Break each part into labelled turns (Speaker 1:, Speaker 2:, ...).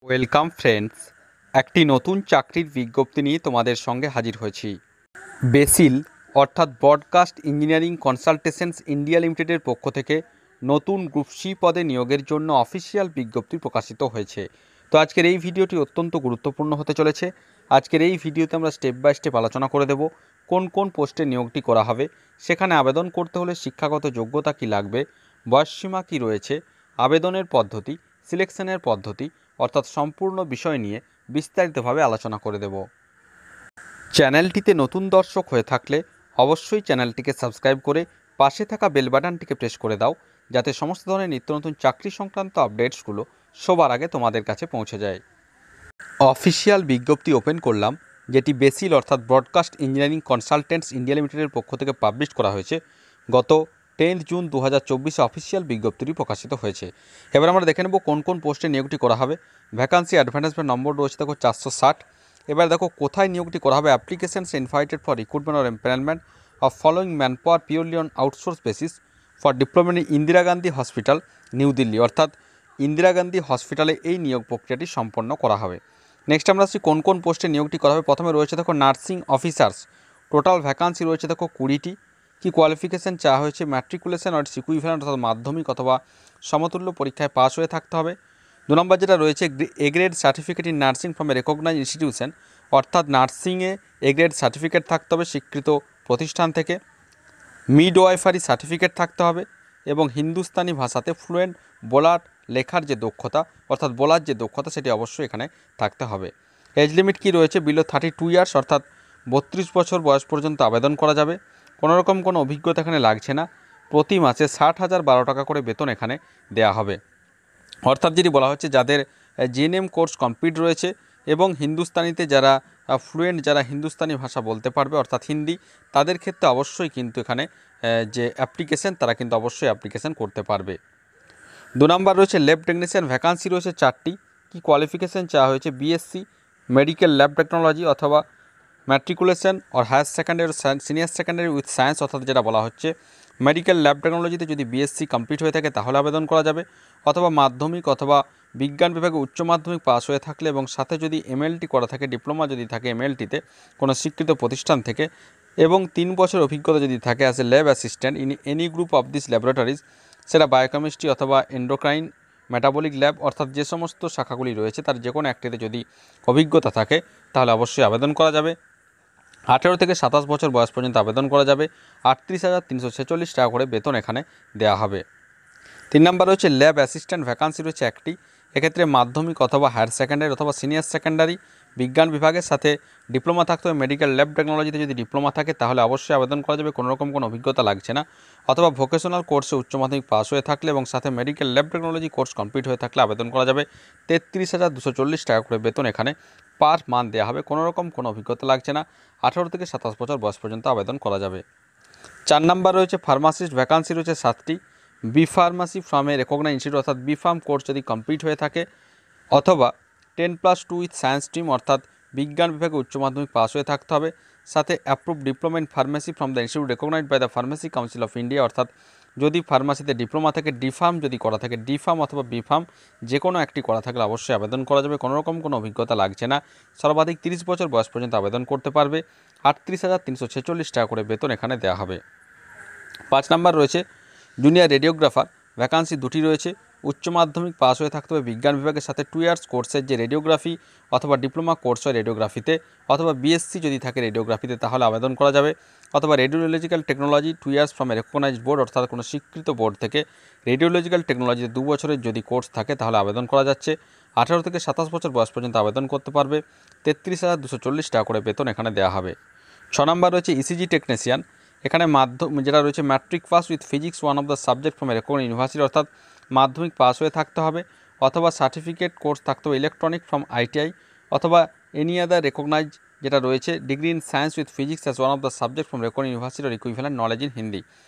Speaker 1: Welcome friends, একটি নতুন চাকরির বিজ্ঞপ্তি নিয়ে তোমাদের সঙ্গে হাজির হয়েছি। বেসিল অর্থাৎ ব্রডকাস্ট ইঞ্জিনিয়ারিং কনসালটেশনস ইন্ডিয়া লিমিটেডের পক্ষ থেকে নতুন গ্রুপ সি পদে নিয়োগের জন্য অফিসিয়াল বিজ্ঞপ্তি প্রকাশিত হয়েছে। তো আজকের এই ভিডিওটি অত্যন্ত গুরুত্বপূর্ণ হতে চলেছে। আজকের এই ভিডিওতে আমরা স্টেপ বাই স্টেপ আলোচনা করে দেব কোন কোন পোস্টে নিয়োগটি করা হবে, সেখানে আবেদন করতে হলে শিক্ষাগত যোগ্যতা কী লাগবে, বয়সসীমা কী রয়েছে, আবেদনের পদ্ধতি, সিলেকশনের পদ্ধতি অর্থাৎ সম্পূর্ণ বিষয় নিয়ে বিস্তারিতভাবে আলোচনা করে দেব। চ্যানেলটিতে নতুন দর্শক হয়ে থাকলে অবশ্যই চ্যানেলটিকে সাবস্ক্রাইব করে পাশে থাকা বেল বাটনটিকে প্রেস করে দাও, যাতে সমস্ত ধরনের নিত্য নতুন চাকরি সংক্রান্ত আপডেটসগুলো সবার আগে তোমাদের কাছে পৌঁছে যায়। অফিসিয়াল বিজ্ঞপ্তি ওপেন করলাম, যেটি বেসিল অর্থাৎ ব্রডকাস্ট ইঞ্জিনিয়ারিং কনসালটেন্টস ইন্ডিয়া লিমিটেডের পক্ষ থেকে পাবলিশ করা হয়েছে। গত 10 জুন 2024 অফিসিয়াল বিজ্ঞপ্তিটি প্রকাশিত হয়েছে। এবার আমরা দেখে নেব কোন কোন পোস্টে নিয়োগটি করা হবে। ভ্যাকান্সি অ্যাডভার্টাইজমেন্ট নম্বর রয়েছে দেখো 460। এবার দেখো কোথায় নিয়োগটি করা হবে। Applications invited for recruitment or employment of following manpower purely on outsource basis for deployment Indira Gandhi hospital, New Delhi. অর্থাৎ ইন্দিরা গান্ধী হসপিটালে এই নিয়োগ প্রক্রিয়াটি সম্পন্ন করা হবে। নেক্সট আমরা আসছি কোন কোন পোস্টে নিয়োগটি করা হবে। প্রথমে রয়েছে দেখো নার্সিং অফিসার্স। টোটাল ভ্যাকান্সি রয়েছে দেখো 20টি। কি কোয়ালিফিকেশান চাওয়া হয়েছে, ম্যাট্রিকুলেশন অর ইকুইভ্যালেন্ট অর্থাৎ মাধ্যমিক অথবা সমতুল্য পরীক্ষায় পাস হয়ে থাকতে হবে। 2 নম্বর যেটা রয়েছে a grade certificate in nursing from a recognise institution, অর্থাৎ নার্সিংয়ে এ গ্রেড সার্টিফিকেট থাকতে হবে স্বীকৃত প্রতিষ্ঠান থেকে। মিডওয়াইফারি সার্টিফিকেট থাকতে হবে এবং হিন্দুস্তানি ভাষাতে ফ্লুয়েন্ট বলার লেখার যে দক্ষতা অর্থাৎ বলার যে দক্ষতা সেটি অবশ্যই এখানে থাকতে হবে। এজ লিমিট কি রয়েছে, বিলো 32 ইয়ার্স অর্থাৎ 32 বছর বয়স পর্যন্ত আবেদন করা যাবে। কোনোরকম কোনো অভিজ্ঞতা এখানে লাগছে না। প্রতি মাসে 60,012 টাকা করে বেতন এখানে দেয়া হবে। অর্থাৎ যদি বলা হচ্ছে যাদের জিএনএম কোর্স কমপ্লিট রয়েছে এবং হিন্দুস্তানিতে যারা ফ্লুয়েন্ট, যারা হিন্দুস্তানি ভাষা বলতে পারবে অর্থাৎ হিন্দি, তাদের ক্ষেত্রে অবশ্যই কিন্তু এখানে যে অ্যাপ্লিকেশন তারা কিন্তু অবশ্যই অ্যাপ্লিকেশন করতে পারবে। 2 নম্বর রয়েছে ল্যাব টেকনিশিয়ান, ভ্যাকান্সি রয়েছে 4টি। কি কোয়ালিফিকেশান চাওয়া হয়েছে, বিএসসি মেডিকেল ল্যাব টেকনোলজি অথবা matriculation or higher secondary senior secondary with science, অর্থাৎ যেটা বলা হচ্ছে মেডিকেল ল্যাব টেকনোলজিতে যদি বিএসসি কমপ্লিট হয়ে থাকে তাহলে আবেদন করা যাবে, অথবা মাধ্যমিক অথবা বিজ্ঞান বিভাগে উচ্চ মাধ্যমিক পাস হয়ে থাকলে এবং সাথে যদি এমএলটি করা থাকে, ডিপ্লোমা যদি থাকে এমএলটিতে কোনো স্বীকৃত প্রতিষ্ঠান থেকে, এবং 3 বছর অভিজ্ঞতা যদি থাকে as a lab assistant in any group of this laboratories, সেটা বায়োকেমিস্ট্রি অথবা এন্ডোক্রাইন মেটাবলিক ল্যাব, অর্থাৎ যে সমস্ত শাখাগুলি রয়েছে তার যে কোনো একটিতে যদি অভিজ্ঞতা থাকে তাহলে অবশ্যই আবেদন করা যাবে। 18 থেকে 27 বছর বয়স পর্যন্ত আবেদন করা যাবে। 38,346 টাকা করে বেতন এখানে দেওয়া হবে। 3 নম্বর রয়েছে ল্যাব অ্যাসিস্ট্যান্ট, ভ্যাকান্সি রয়েছে 1টি। এক্ষেত্রে মাধ্যমিক অথবা হায়ার সেকেন্ডারি অথবা সিনিয়র সেকেন্ডারি বিজ্ঞান বিভাগের সাথে ডিপ্লোমা থাকতে হবে। মেডিকেল ল্যাব টেকনোলজিতে যদি ডিপ্লোমা থাকে তাহলে অবশ্যই আবেদন করা যাবে, কোনোরকম কোনো অভিজ্ঞতা লাগছে না। অথবা ভোকেশনাল কোর্সে উচ্চ মাধ্যমিক পাস হয়ে থাকলে এবং সাথে medical lab technology course complete হয়ে থাকলে আবেদন করা যাবে। 33,240 টাকা করে বেতন এখানে পার মান্থ দেওয়া হবে, কোনোরকম কোনো অভিজ্ঞতা লাগছে না। 18 থেকে 27 বছর বয়স পর্যন্ত আবেদন করা যাবে। 4 নম্বর রয়েছে ফার্মাসিস্ট, ভ্যাকান্সি রয়েছে 7টি। B pharmacy from a recognise institute, অর্থাৎ বি ফার্ম কোর্স যদি কমপ্লিট হয়ে থাকে অথবা 10+2 উইথ সায়েন্স স্ট্রিম, অর্থাৎ বিজ্ঞান বিভাগে উচ্চ মাধ্যমিক পাস হয়ে থাকতে হবে। সাথে approve diploma in pharmacy from the institute recognised by the pharmacy council of India, অর্থাৎ যদি ফার্মাসিতে ডিপ্লোমা থাকে, ডি ফার্ম যদি করা থাকে, ডি ফার্ম অথবা বি ফার্ম যে কোনো একটি করা থাকলে অবশ্যই আবেদন করা যাবে, কোনোরকম কোনো অভিজ্ঞতা লাগছে না। সর্বাধিক 30 বছর বয়স পর্যন্ত আবেদন করতে পারবে। 38,346 টাকা করে বেতন এখানে দেওয়া হবে। 5 নম্বর রয়েছে জুনিয়র রেডিওগ্রাফার, ভ্যাকান্সি 2টি রয়েছে। উচ্চ মাধ্যমিক পাস হয়ে থাকতে হবে বিজ্ঞান বিভাগের সাথে 2 ইয়ার্স কোর্সের যে রেডিওগ্রাফি অথবা ডিপ্লোমা কোর্স হয় রেডিওগ্রাফিতে, অথবা বিএসসি যদি থাকে রেডিওগ্রাফিতে তাহলে আবেদন করা যাবে। অথবা radiological technology 2 years from a recognized board, অর্থাৎ কোনো স্বীকৃত বোর্ড থেকে রেডিওলজিক্যাল টেকনোলজিতে 2 বছরের যদি কোর্স থাকে তাহলে আবেদন করা যাচ্ছে। 18 থেকে 27 বছর বয়স পর্যন্ত আবেদন করতে পারবে। 33,240 টাকা করে বেতন এখানে দেওয়া হবে। 6 নম্বর রয়েছে ইসিজি টেকনিশিয়ান, এখানে যেটা রয়েছে matric pass with physics one of the subject from a recognised university, অর্থাৎ মাধ্যমিক পাস হয়ে থাকতে হবে অথবা সার্টিফিকেট কোর্স থাকতে হবে ইলেকট্রনিক ফ্রম আইটিআই, অথবা এনি আদার রেকগনাইজ যেটা রয়েছে degree in science with physics as one of the subject from recognized university or equivalent knowledge in Hindi,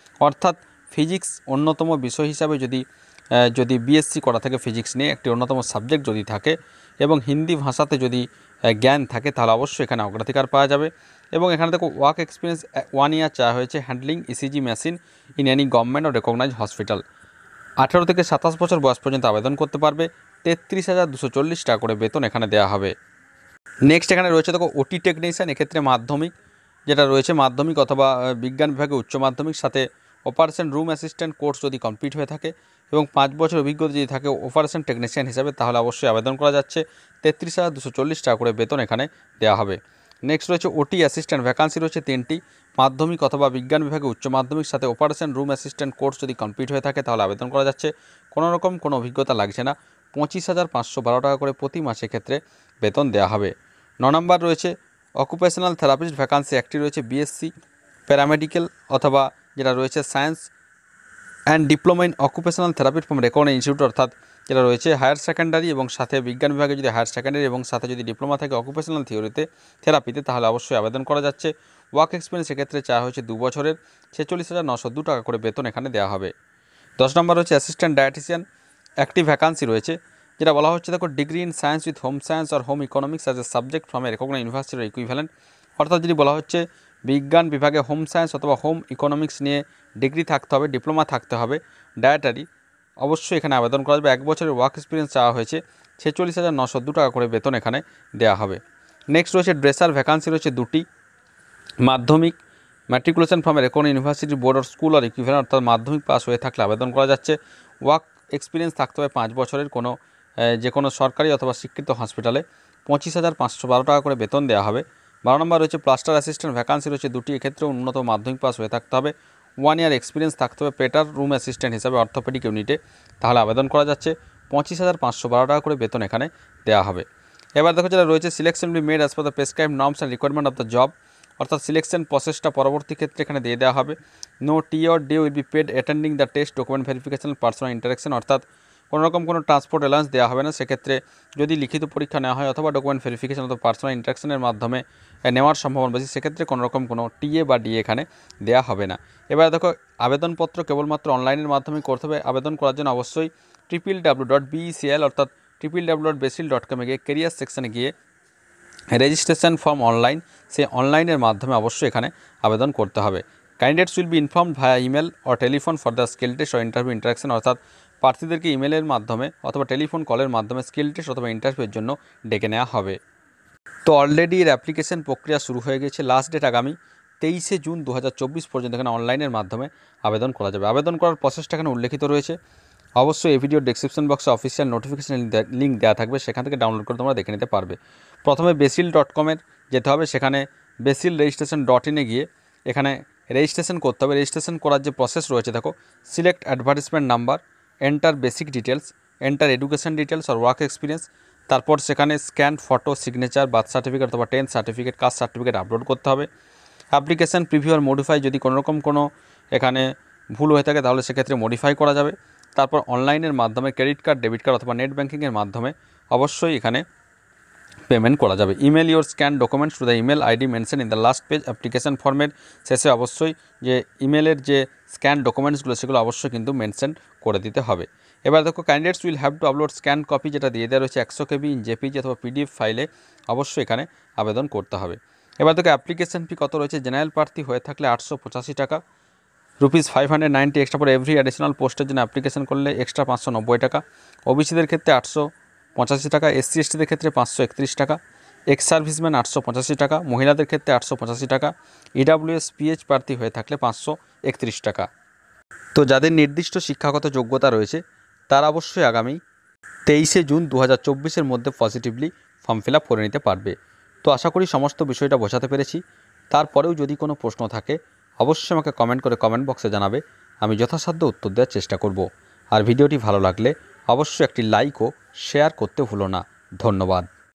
Speaker 1: অর্থাৎ ফিজিক্স অন্যতম বিষয় হিসাবে যদি বিএসসি করা থাকে ফিজিক্স নিয়ে একটি অন্যতম সাবজেক্ট যদি থাকে এবং হিন্দি ভাষাতে যদি জ্ঞান থাকে তাহলে অবশ্যই এখানে অগ্রাধিকার পাওয়া যাবে। এবং এখানে দেখো ওয়ার্ক এক্সপিরিয়েন্স 1 ইয়ার চাওয়া হয়েছে handling ECG machine in any government ও রেকগনাইজ হসপিটাল। 18 থেকে 27 বছর বয়স পর্যন্ত আবেদন করতে পারবে। 33,240 টাকা করে বেতন এখানে দেওয়া হবে। নেক্সট এখানে রয়েছে দেখো ওটি টেকনিশিয়ান, এক্ষেত্রে মাধ্যমিক যেটা রয়েছে মাধ্যমিক অথবা বিজ্ঞান বিভাগে উচ্চ মাধ্যমিক সাথে অপারেশন রুম অ্যাসিস্ট্যান্ট কোর্স যদি কমপ্লিট হয়ে থাকে এবং 5 বছর অভিজ্ঞতা যদি থাকে অপারেশন টেকনিশিয়ান হিসাবে, তাহলে অবশ্যই আবেদন করা যাচ্ছে। 33,240 টাকা করে বেতন এখানে দেওয়া হবে। নেক্সট রয়েছে ওটি অ্যাসিস্ট্যান্ট, ভ্যাকান্সি রয়েছে 3টি। মাধ্যমিক অথবা বিজ্ঞান বিভাগে উচ্চ মাধ্যমিক সাথে অপারেশন রুম অ্যাসিস্ট্যান্ট কোর্স যদি কমপ্লিট হয়ে থাকে তাহলে আবেদন করা যাচ্ছে। কোনো অভিজ্ঞতা লাগছে না। 25,512 টাকা করে প্রতি মাসে ক্ষেত্রে বেতন দেওয়া হবে। 9 নম্বর রয়েছে অকুপেশনাল থেরাপিস্ট, ভ্যাকান্সি একটি রয়েছে। বিএসসি প্যারামেডিক্যাল অথবা যেটা রয়েছে science and diploma in occupational therapy from recognised institute, অর্থাৎ যেটা রয়েছে হায়ার সেকেন্ডারি এবং সাথে বিজ্ঞান বিভাগে যদি হায়ার সেকেন্ডারি এবং সাথে যদি ডিপ্লোমা থাকে অকুপেশনাল থেরাপিতে, তাহলে অবশ্যই আবেদন করা যাচ্ছে। ওয়ার্ক এক্সপিরিয়েন্স এক্ষেত্রে চাওয়া হয়েছে 2 বছরের। 46,902 টাকা করে বেতন এখানে দেওয়া হবে। 10 নম্বর রয়েছে অ্যাসিস্ট্যান্ট ডায়েটিশিয়ান, একটি ভ্যাকান্সি রয়েছে। যেটা বলা হচ্ছে দেখো degree in science with home science আর home economics as a subject from a recognised ইউনিভার্সিটির ইকুইভ্যালেন্ট, অর্থাৎ যদি বলা হচ্ছে বিজ্ঞান বিভাগে হোম সায়েন্স অথবা হোম ইকোনমিক্স নিয়ে ডিগ্রি থাকতে হবে, ডিপ্লোমা থাকতে হবে, ডায়েটারি, অবশ্যই এখানে আবেদন করা যাবে। 1 বছরের ওয়ার্ক এক্সপিরিয়েন্স চাওয়া হয়েছে। 46,902 টাকা করে বেতন এখানে দেওয়া হবে। নেক্সট রয়েছে ড্রেসার, ভ্যাকান্সি রয়েছে 2টি। মাধ্যমিক matriculation from a recognised university board or school আর ইকুইভ্যালেন্ট, অর্থাৎ মাধ্যমিক পাস হয়ে থাকলে আবেদন করা যাচ্ছে। ওয়ার্ক এক্সপিরিয়েন্স থাকতে হবে 5 বছরের যে কোনো সরকারি অথবা স্বীকৃত হসপিটালে। 25,512 টাকা করে বেতন দেওয়া হবে। 12 নম্বর রয়েছে প্লাস্টার অ্যাসিস্ট্যান্ট, ভ্যাকান্সি রয়েছে 2টি। এক্ষেত্রেও ন্যূনতম মাধ্যমিক পাস হয়ে থাকতে হবে। 1 ইয়ার এক্সপিরিয়েন্স থাকতে হবে পেটার রুম অ্যাসিস্ট্যান্ট হিসাবে অর্থোপেডিক ইউনিটে, তাহলে আবেদন করা যাচ্ছে। 25,512 টাকা করে বেতন এখানে দেওয়া হবে। এবার দেখো যেটা রয়েছে selection be made as per the prescribe norms and requirement of the job, অর্থাৎ সিলেকশন প্রসেসটা পরবর্তী ক্ষেত্রে এখানে দিয়ে দেওয়া হবে। No TA or DA will be paid attending the test, document verification, personal interaction, অর্থাৎ কোনো ট্রান্সপোর্ট অ্যালাউন্স দেওয়া হবে না। সেক্ষেত্রে যদি লিখিত পরীক্ষা নেওয়া হয় অথবা ডকুমেন্ট ভেরিফিকেশন অথবা পার্সোনাল ইন্টারাকশনের মাধ্যমে নেওয়ার সম্ভাবনা বেশি, সেক্ষেত্রে কোনো টিএ বা ডিএ এখানে দেওয়া হবে না। এবার দেখো আবেদনপত্র কেবলমাত্র অনলাইনের মাধ্যমে করতে হবে। আবেদন করার জন্য অবশ্যই www.becl অর্থাৎ www.becil.com গিয়ে কেরিয়ার সেকশনে গিয়ে রেজিস্ট্রেশন ফর্ম অনলাইন, সেই অনলাইনের মাধ্যমে অবশ্যই এখানে আবেদন করতে হবে। Candidates will be informed via email or telephone for the skill test or interview interaction, অর্থাৎ প্রার্থীদেরকে ইমেলের মাধ্যমে অথবা টেলিফোন কলের মাধ্যমে স্কিল টেস্ট অথবা ইন্টারভিউর জন্য ডেকে নেওয়া হবে। তো অলরেডি এর অ্যাপ্লিকেশন প্রক্রিয়া শুরু হয়ে গেছে। লাস্ট ডেট আগামী 23শে জুন 2024 পর্যন্ত এখানে অনলাইনের মাধ্যমে আবেদন করা যাবে। আবেদন করার প্রসেসটা এখানে উল্লেখিত রয়েছে। অবশ্যই এই ভিডিওর ডেসক্রিপশন বক্সে অফিসিয়াল নোটিফিকেশন লিঙ্ক দেওয়া থাকবে, সেখান থেকে ডাউনলোড করে তোমরা দেখে নিতে পারবে। প্রথমে becil.com যেতে হবে, সেখানে becil registration.in গিয়ে এখানে রেজিস্ট্রেশন করতে হবে। রেজিস্ট্রেশন করার যে প্রসেস রয়েছে দেখো, select advertisement number, enter basic details, enter education details আর ওয়ার্ক এক্সপিরিয়েন্স, তারপর সেখানে scan photo, signature, birth certificate অথবা 10th certificate, caste certificate upload করতে হবে। অ্যাপ্লিকেশান প্রিভিউ আর মডিফাই, যদি কোনো এখানে ভুল হয়ে থাকে তাহলে সেক্ষেত্রে মডিফাই করা যাবে। তারপর অনলাইনের মাধ্যমে ক্রেডিট কার্ড, ডেবিট কার্ড অথবা নেট ব্যাঙ্কিংয়ের মাধ্যমে অবশ্যই এখানে পেমেন্ট করা যাবে। Email your scan documents to the email ID mention in the last page. Application ফর্মের শেষে অবশ্যই যে ইমেলের যে স্ক্যান ডকুমেন্টসগুলো সেগুলো অবশ্যই কিন্তু মেনশন করে দিতে হবে। এবার দেখো candidates will have to upload scan copy, যেটা দিয়ে দেওয়া রয়েছে 100 KB ইন জেপিজি অথবা পিডিএফ ফাইলে, অবশ্যই এখানে আবেদন করতে হবে। এবার দেখো অ্যাপ্লিকেশন ফি কত রয়েছে। জেনারেল প্রার্থী হয়ে থাকলে 885 টাকা, ₹590 এক্সট্রা পর এভরি অ্যাডিশনাল পোস্টের জন্য অ্যাপ্লিকেশন করলে এক্সট্রা 590 টাকা। ওবিসিদের ক্ষেত্রে 885 টাকা, SC STদের ক্ষেত্রে 531 টাকা, এক্স সার্ভিসম্যান 885 টাকা, মহিলাদের ক্ষেত্রে 885 টাকা, EWS PH প্রার্থী হয়ে থাকলে 531 টাকা। তো যাদের নির্দিষ্ট শিক্ষাগত যোগ্যতা রয়েছে তারা অবশ্যই আগামী 23শে জুন 2024-এর মধ্যে পজিটিভলি ফর্ম ফিল আপ করে নিতে পারবে। তো আশা করি সমস্ত বিষয়টা বোঝাতে পেরেছি। তারপরেও যদি কোনো প্রশ্ন থাকে অবশ্যই আমাকে কমেন্ট করে কমেন্ট বক্সে জানাবে, আমি যথাসাধ্য উত্তর দেওয়ার চেষ্টা করব। আর ভিডিওটি ভালো লাগলে অবশ্যই একটি লাইক ও শেয়ার করতে ভুলো না। ধন্যবাদ।